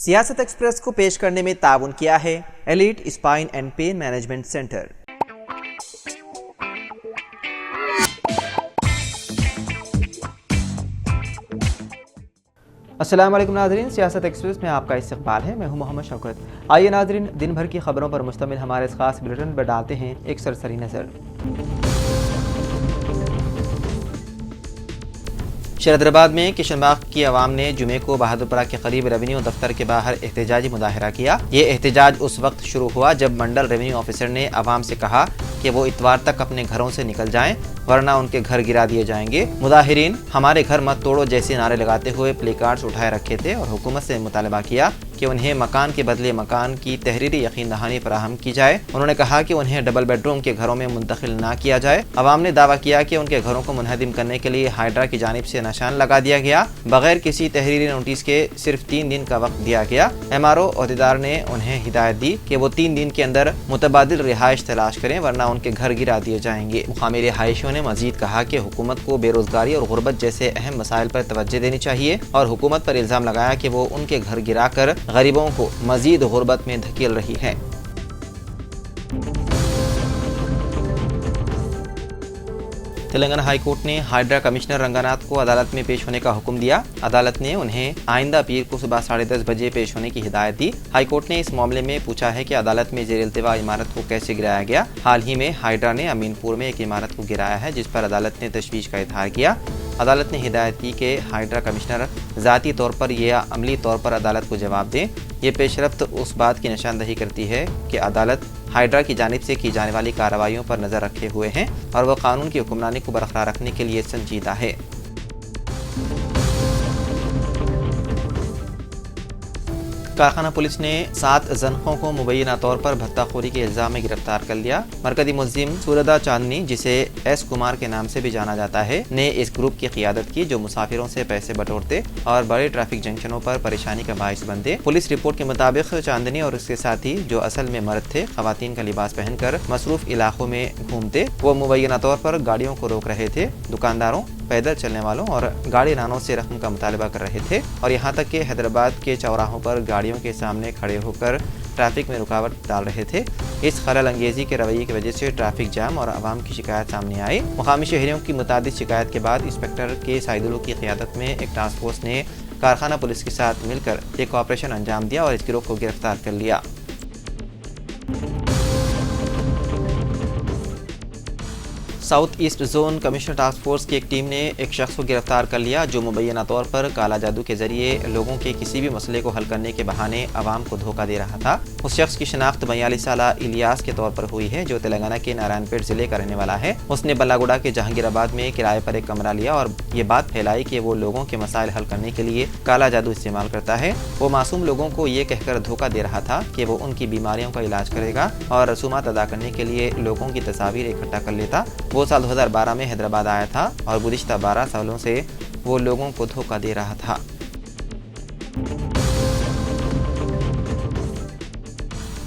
سیاست ایکسپریس کو پیش کرنے میں تعاون کیا ہے elite spine and pain management centre. السلام علیکم ناظرین، سیاست ایکسپریس میں آپ کا استقبال ہے۔ میں ہوں محمد شوکت۔ آئیے ناظرین، دن بھر کی خبروں پر مشتمل ہمارے اس خاص بلیٹن پر ڈالتے ہیں ایک سرسری نظر۔ شہردرآباد میں کشن باغ کی عوام نے جمعے کو بہادرپورہ کے قریب ریونیو دفتر کے باہر احتجاجی مظاہرہ کیا۔ یہ احتجاج اس وقت شروع ہوا جب منڈل ریونیو آفیسر نے عوام سے کہا کہ وہ اتوار تک اپنے گھروں سے نکل جائیں ورنہ ان کے گھر گرا دیے جائیں گے۔ مظاہرین ہمارے گھر مت توڑو جیسے نعرے لگاتے ہوئے پلے کارڈز اٹھائے رکھے تھے اور حکومت سے مطالبہ کیا کہ انہیں مکان کے بدلے مکان کی تحریری یقین دہانی فراہم کی جائے۔ انہوں نے کہا کہ انہیں ڈبل بیڈ روم کے گھروں میں منتقل نہ کیا جائے۔ عوام نے دعویٰ کیا کہ ان کے گھروں کو منہدم کرنے کے لیے ہائیڈرا کی جانب سے نشان لگا دیا گیا۔ بغیر کسی تحریری نوٹس کے صرف 3 دن کا وقت دیا گیا۔ ایم آر او عہدیدار نے انہیں ہدایت دی کہ وہ 3 دن کے اندر متبادل رہائش تلاش کریں ورنہ ان کے گھر گرا دیے جائیں گے۔ مقامی رہائشیوں نے مزید کہا کہ حکومت کو بے روزگاری اور غربت جیسے اہم مسائل پر توجہ دینی چاہیے اور حکومت پر الزام لگایا کہ وہ ان کے گھر گرا کر غریبوں کو مزید غربت میں دھکیل رہی ہے۔ تلنگانہ ہائی کورٹ نے ہائیڈرا کمشنر رنگاناتھ کو عدالت میں پیش ہونے کا حکم دیا۔ عدالت نے انہیں آئندہ پیر کو صبح 10:30 بجے پیش ہونے کی ہدایت دی۔ ہائی کورٹ نے اس معاملے میں پوچھا ہے کہ عدالت میں زیر التوا عمارت کو کیسے گرایا گیا۔ حال ہی میں ہائیڈرا نے امین پور میں ایک عمارت کو گرایا ہے جس پر عدالت نے تشویش کا اظہار کیا۔ عدالت نے ہدایت کی کہ ہائیڈرا کمشنر ذاتی طور پر یا عملی طور پر عدالت کو جواب دیں۔ یہ پیش رفت اس بات کی نشاندہی کرتی ہے کہ عدالت ہائیڈرا کی جانب سے کی جانے والی کارروائیوں پر نظر رکھے ہوئے ہیں اور وہ قانون کی حکمرانی کو برقرار رکھنے کے لیے سنجیدہ ہے۔ کارخانہ پولیس نے 7 زنخوں کو مبینہ طور پر بھتہ خوری کے الزام میں گرفتار کر لیا۔ مرکزی ملزم سوردا چاندنی، جسے ایس کمار کے نام سے بھی جانا جاتا ہے، نے اس گروپ کی قیادت کی جو مسافروں سے پیسے بٹورتے اور بڑے ٹریفک جنکشنوں پر پریشانی کا باعث بنتے۔ پولیس رپورٹ کے مطابق چاندنی اور اس کے ساتھی، جو اصل میں مرد تھے، خواتین کا لباس پہن کر مصروف علاقوں میں گھومتے۔ وہ مبینہ طور پر گاڑیوں کو روک رہے تھے، دکانداروں، پیدل چلنے والوں اور گاڑی رانوں سے رقم کا مطالبہ کر رہے تھے اور یہاں تک کہ حیدرآباد کے چوراہوں پر گاڑیوں کے سامنے کھڑے ہو کر ٹریفک میں رکاوٹ ڈال رہے تھے۔ اس خلل انگیزی کے رویے کی وجہ سے ٹریفک جام اور عوام کی شکایت سامنے آئی۔ مقامی شہریوں کی متعدد شکایت کے بعد انسپکٹر کے سائدلو کی قیادت میں ایک ٹاسک فورس نے کارخانہ پولیس کے ساتھ مل کر ایک آپریشن انجام دیا اور اس گروہ کو گرفتار کر لیا۔ South east zone commissioner task force کی ایک ٹیم نے ایک شخص کو گرفتار کر لیا جو مبینہ طور پر کالا جادو کے ذریعے لوگوں کے کسی بھی مسئلے کو حل کرنے کے بہانے عوام کو دھوکہ دے رہا تھا۔ اس شخص کی شناخت 42 سالہ الیاس کے طور پر ہوئی ہے جو تلنگانہ کے نارائن پیٹ ضلع کا رہنے والا ہے۔ اس نے بلاگوڑا کے جہانگیر آباد میں کرائے پر ایک کمرہ لیا اور یہ بات پھیلائی کہ وہ لوگوں کے مسائل حل کرنے کے لیے کالا جادو استعمال کرتا ہے۔ وہ معصوم لوگوں کو یہ کہہ کر دھوکہ دے رہا تھا کہ وہ ان کی بیماریوں کا علاج کرے گا اور رسومات ادا کرنے کے لیے لوگوں کی تصاویر اکٹھا کر لیتا۔ وہ سال 2012 میں حیدرآباد آیا تھا اور گزشتہ 12 سالوں سے وہ لوگوں کو دھوکہ دے رہا تھا۔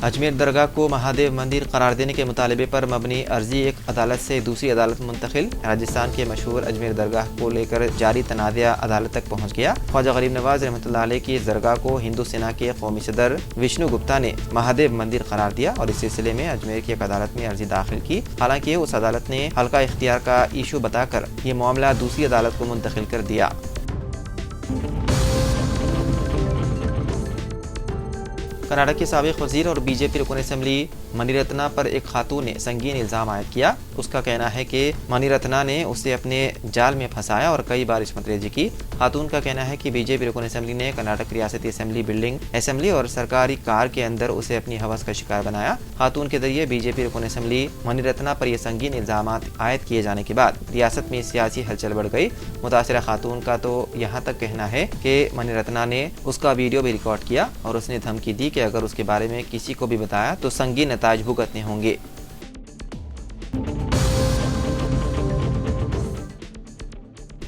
اجمیر درگاہ کو مہادیو مندر قرار دینے کے مطالبے پر مبنی عرضی ایک عدالت سے دوسری عدالت منتقل۔ راجستھان کے مشہور اجمیر درگاہ کو لے کر جاری تنازعہ عدالت تک پہنچ گیا۔ خواجہ غریب نواز رحمۃ اللہ علیہ کی اس درگاہ کو ہندو سینا کے قومی صدر وشنو گپتا نے مہادیو مندر قرار دیا اور اس سلسلے میں اجمیر کی ایک عدالت میں عرضی داخل کی۔ حالانکہ اس عدالت نے حلقہ اختیار کا ایشو بتا کر یہ معاملہ دوسری عدالت کو منتقل کر دیا۔ کرناٹک کے سابق وزیر اور بی جے پی رکن اسمبلی منی رتنا پر ایک خاتون نے سنگین الزام عائد کیا۔ اس کا کہنا ہے کہ منی رتنا نے اسے اپنے جال میں پھنسایا اور کئی بار عصمت ریزی کی۔ خاتون کا کہنا ہے کہ بی جے پی رکن اسمبلی نے کرناٹک ریاستی اسمبلی بلڈنگ اسمبلی اور سرکاری کار کے اندر اسے اپنی ہوس کا شکار بنایا۔ خاتون کے ذریعے بی جے پی رکن اسمبلی منی رتنا پر یہ سنگین الزامات عائد کیے جانے کے بعد ریاست میں سیاسی ہلچل بڑھ گئی۔ متاثرہ خاتون کا تو یہاں تک کہنا ہے کہ منی رتنا نے اس کا ویڈیو بھی ریکارڈ کیا اور اس نے دھمکی دی کہ اگر اس کے بارے میں کسی کو بھی بتایا تو سنگین نتائج بھگتنے ہوں گے۔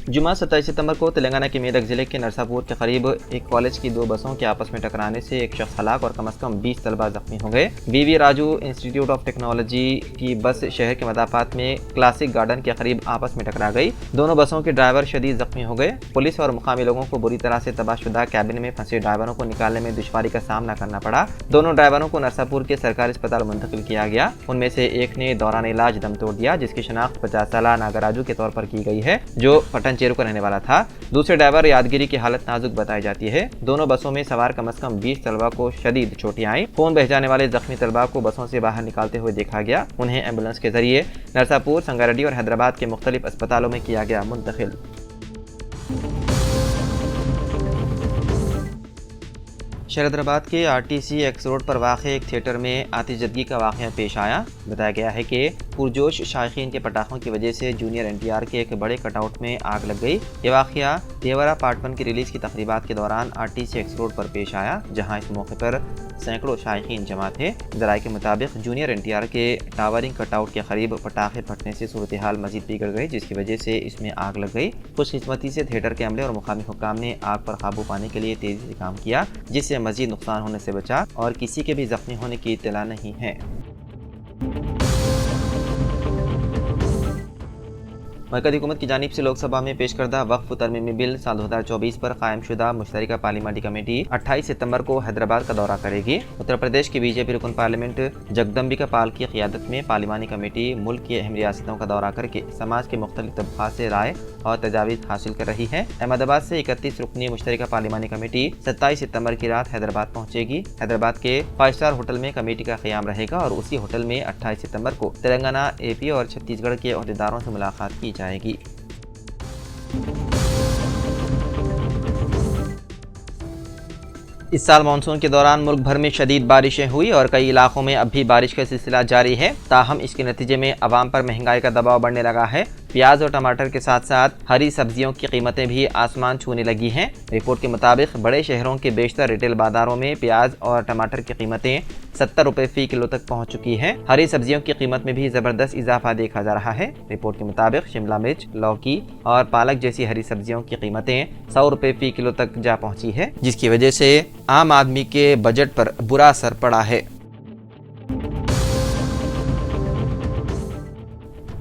जुमा 27 सितंबर को तेलंगाना के मेदक जिले के नरसापुर के करीब एक कॉलेज की 2 बसों के आपस में टकराने से एक शख्स हलाक और कम से कम 20 तलबा जख्मी हो गए। वीवी राजू इंस्टीट्यूट ऑफ टेक्नोलॉजी की बस शहर के मदाफात में क्लासिक गार्डन के करीब आपस में टकरा गई। दोनों बसों के ड्राइवर शदीद जख्मी हो गए। पुलिस और मुकामी लोगों को बुरी तरह से तबाहशुदा कैबिन में फंसे ड्राइवरों को निकालने में दुश्वारी का सामना करना पड़ा। दोनों ड्राइवरों को नरसापुर के सरकारी अस्पताल मुंतकिल किया गया। उनमें से एक ने दौरान इलाज दम तोड़ दिया, जिसकी शनाख्त 50 साल नागराजू के तौर पर की गई है, जो पटनचेरू का रहने वाला था। दूसरे ड्राइवर यादगिरी की हालत नाजुक बताई जाती है। दोनों बसों में सवार कम से कम 20 तलबा को शदीद चोटें आईं। खून बह जाने वाले जख्मी तलबा को बसों से बाहर निकालते हुए देखा गया। उन्हें एम्बुलेंस के जरिए नरसापुर, संगारेड्डी और हैदराबाद के मुख्तलिफ अस्पतालों में किया गया मुंतकिल। हैदराबाद के आरटीसी एक्स रोड पर वाक़ एक थिएटर में आतिशजदगी का वाक़या पेश आया। बताया गया है कि पुरजोश शायकीन के पटाखों की वजह से जूनियर एनटीआर के एक बड़े कटआउट में आग लग गई। ये वाक़या देवरा पार्ट 1 की रिलीज़ की तकरीबात के दौरान आरटीसी एक्स रोड पर पेश आया, जहां इस मौके पर सैकड़ों शायकीन जमा थे। ज़राए के मुताबिक जूनियर एनटीआर के टावरिंग कटआउट के करीब पटाखे फटने से सूरत हाल मज़ीद बिगड़ गई, जिसकी वजह से इसमें आग लग गई। खुशकिस्मती से थिएटर के अमले और मुकामी हुक्काम ने आग पर काबू पाने के लिए तेज़ी से काम किया, जिससे मज़ीद नुकसान होने से बचा और किसी के भी ज़ख्मी होने की इत्तला नहीं है। मरकज़ी हुकूमत की जानिब से लोकसभा में पेश करदा वक्फ तरमीमी बिल साल 2024 पर कायम शुदा मुश्तरका पार्लिमानी कमेटी 28 सितंबर को हैदराबाद का दौरा करेगी। उत्तर प्रदेश की बीजेपी रुकन पार्लियामेंट जगदम्बिका पाल की क़ियादत में पार्लिमानी कमेटी मुल्क की अहम रियासतों का दौरा करके समाज के मुख्तलिफ तबक़ात से राय और तजावीज़ हासिल कर रही है। अहमदाबाद से 31 रुकनी मुश्तरका पार्लिमानी कमेटी 27 सितंबर की रात हैदराबाद पहुँचेगी। हैदराबाद के 5 स्टार होटल में कमेटी का क़याम रहेगा और उसी होटल में 28 सितंबर को तेलंगाना, AP और छत्तीसगढ़ के अहदेदारों से मुलाकात की जाएगी। इस साल मानसून के दौरान मुल्क भर में शदीद बारिशें हुई और कई इलाकों में अब भी बारिश का सिलसिला जारी है। ताहम इसके नतीजे में अवाम पर महंगाई का दबाव बढ़ने लगा है। प्याज और टमाटर के साथ साथ हरी सब्जियों की कीमतें भी आसमान छूने लगी हैं। रिपोर्ट के मुताबिक बड़े शहरों के बेशतर रिटेल बाजारों में प्याज और टमाटर की कीमतें 70 रुपये फ़ी किलो तक पहुंच चुकी हैं। हरी सब्जियों की कीमत में भी ज़बरदस्त इजाफा देखा जा रहा है। रिपोर्ट के मुताबिक शिमला मिर्च, लौकी और पालक जैसी हरी सब्जियों की कीमतें 100 रुपये फ़ी किलो तक जा पहुंची है, जिसकी वजह से आम आदमी के बजट पर बुरा असर पड़ा है।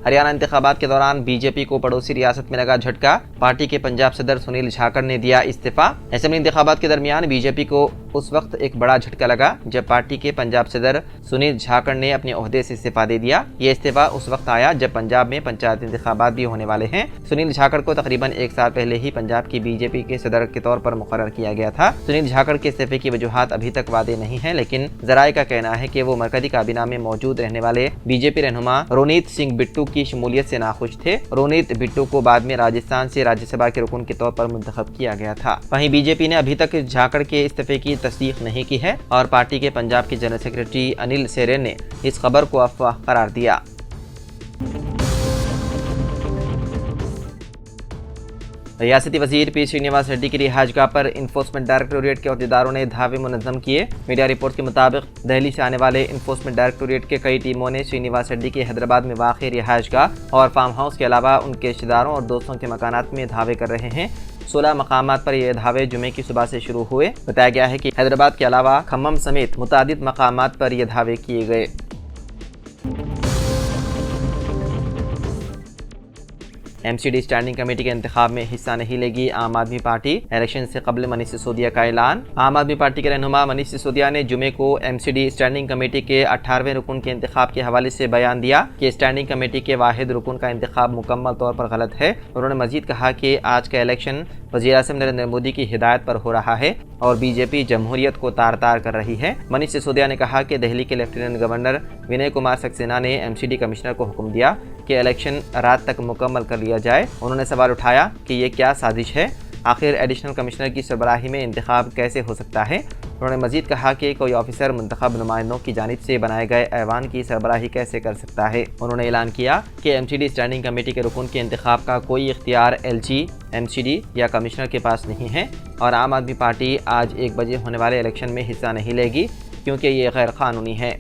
हरियाणा इंतखाबात के दौरान बीजेपी को पड़ोसी रियासत में लगा झटका। पार्टी के पंजाब सदर सुनील झाकड़ ने दिया इस्तीफा। असेंबली इंतखाबात के दरमियान बीजेपी को उस वक्त एक बड़ा झटका लगा जब पार्टी के पंजाब सदर सुनील झाकड़ ने अपने ओहदे से इस्तीफा दे दिया। ये इस्तीफा उस वक्त आया जब पंजाब में पंचायत इंतखाबात भी होने वाले हैं। सुनील झाकड़ को तकरीबन 1 साल पहले ही पंजाब की बीजेपी के सदर के तौर पर मुकर्रर किया गया था। सुनील झाकड़ के इस्तीफे की वजूहात अभी तक वादे नहीं है, लेकिन जराए का कहना है कि वो मरकजी काबीना में मौजूद रहने वाले बीजेपी रहनुमा रोनीत सिंह बिट्टू की शमूलियत से नाखुश थे। रोनीत बिट्टू को बाद में राजस्थान से राज्यसभा के रुकन के तौर पर मुंतखब किया गया था। वहीं बीजेपी ने अभी तक झाकड़ के इस्तीफे की तस्दीक नहीं की है और पार्टी के पंजाब के जनरल सेक्रेटरी अनिल सेरेन ने इस खबर को अफवाह करार दिया। रियासती वजीर पी श्रीनिवास रेड्डी की रिहाइशगाह पर इन्फोर्समेंट डायरेक्टोरेट के अहदेदारों ने धावे मुनज़्ज़म किए। मीडिया रिपोर्ट के मुताबिक दिल्ली से आने वाले इन्फोर्समेंट डायरेक्टोरेट के कई टीमों ने श्रीनिवास रेड्डी के हैदराबाद में वाक़ रिहाइशगाह और फार्म हाउस के अलावा उनके रिश्तेदारों और दोस्तों के मकानात में धावे कर रहे हैं। 16 मकामात पर ये धावे जुमे की सुबह से शुरू हुए। बताया गया है कि हैदराबाद के अलावा खम्मम समेत मुतादिद मकामात पर ये धावे किए गए। MCD स्टैंडिंग कमेटी के इंतखाब में हिस्सा नहीं लेगी आम आदमी पार्टी। इलेक्शन से कबल मनीष सिसोदिया का ऐलान। आम आदमी पार्टी के रहनुमा मनीष सिसोदिया ने जुमे को MCD स्टैंडिंग कमेटी के 18वें रुकन के इंतखाब के हवाले से बयान दिया कि स्टैंडिंग कमेटी के वाहिद रुकन का इंतखाब मुकम्मल तौर पर गलत है। उन्होंने मजीद कहा कि आज का इलेक्शन वज़ीर-ए-आज़म नरेंद्र मोदी की हिदायत पर हो रहा है और बीजेपी जमहूरियत को तार तार कर रही है। मनीष सिसोदिया ने कहा कि दिल्ली के लेफ्टिनेंट गवर्नर विनय कुमार सक्सेना ने MCD कमिश्नर को हुक्म दिया कि इलेक्शन रात तक मुकम्मल कर लिया जाए। उन्होंने सवाल उठाया कि ये क्या साजिश है, आखिर एडिशनल कमिश्नर की सरबराही में इंतखाब कैसे हो सकता है। उन्होंने मजीद कहा कि कोई ऑफिसर मुंतखब नुमाइंदों की जानिब से बनाए गए ऐवान की सरबराही कैसे कर सकता है। उन्होंने ऐलान किया कि MCD स्टैंडिंग कमेटी के रुकन के इंतखाब का कोई इख्तियार LG, MCD या कमिश्नर के पास नहीं है और आम आदमी पार्टी आज 1 बजे होने वाले इलेक्शन में हिस्सा नहीं लेगी क्योंकि ये गैर कानूनी है।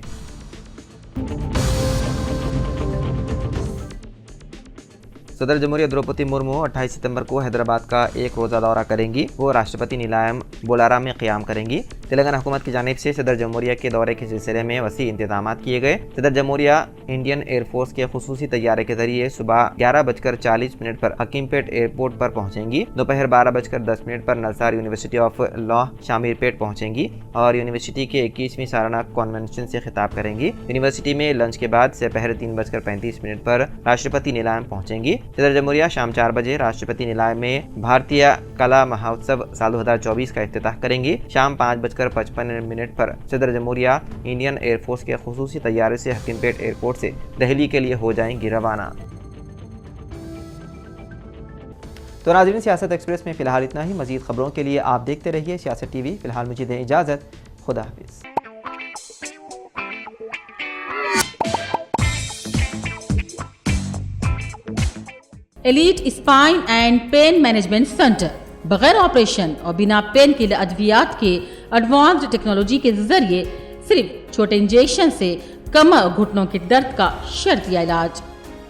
सदर जमहूरिया द्रौपदी मुर्मू 28 सितंबर को हैदराबाद का एक रोज़ा दौरा करेंगी। वो राष्ट्रपति नीलायम बोलारा में क़याम करेंगी। तेलंगाना हुकूमत की जानिब से सदर जमहूरिया के दौरे के सिलसिले में वसी इंतजाम किए गए। सदर जमहूरिया इंडियन एयरफोर्स के खुसूसी तैयारे के जरिए सुबह 11:40 पर हकीमपेट एयरपोर्ट पर पहुंचेंगी। दोपहर 12:10 पर नलसार यूनिवर्सिटी ऑफ लॉ शामीरपेट पहुंचेंगी और यूनिवर्सिटी के 21वीं सालाना कॉन्वेंशन से खिताब करेंगी। यूनिवर्सिटी में लंच के बाद दोपहर 3:35 पर राष्ट्रपति नीलायम पहुंचेंगी। सदर जमहूरिया शाम 4 बजे राष्ट्रपति नीलायम में भारतीय कला महोत्सव साल 2024 का इफ्तिताह करेंगी। शाम 5:55 पर सदर जमहूरिया इंडियन एयरफोर्स के खुसूसी तैयारे से हकीमपेट एयरपोर्ट से दिल्ली के लिए हो जाएंगी रवाना। तो नाज़रीन, सियासत एक्सप्रेस में फ़िलहाल इतना ही। मज़ीद ख़बरों के लिए आप देखते रहिए सियासत टीवी। फ़िलहाल मुझे दें इजाज़त। खुदा हाफिज़। Elite spine and pain management centre बगैर ऑपरेशन और बिना पेन के अद्वियात के एडवांस्ड टेक्नोलॉजी के जरिए सिर्फ छोटे इंजेक्शन से कमर और घुटनों के दर्द का शर्तिया इलाज।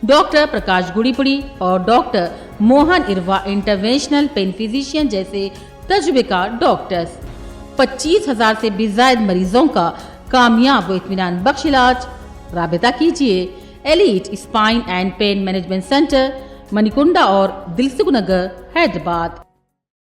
डॉक्टर प्रकाश गुड़ीपुड़ी और doctor Mohan Irwa interventional pain physician जैसे तजुर्बेकार डॉक्टर्स 25,000 से भी ज्यादा मरीजों का कामयाब व इत्मीनान बख्श इलाज। राबिता कीजिए elite spine and pain management centre, Manikunda और दिलसुख नगर, हैदराबाद।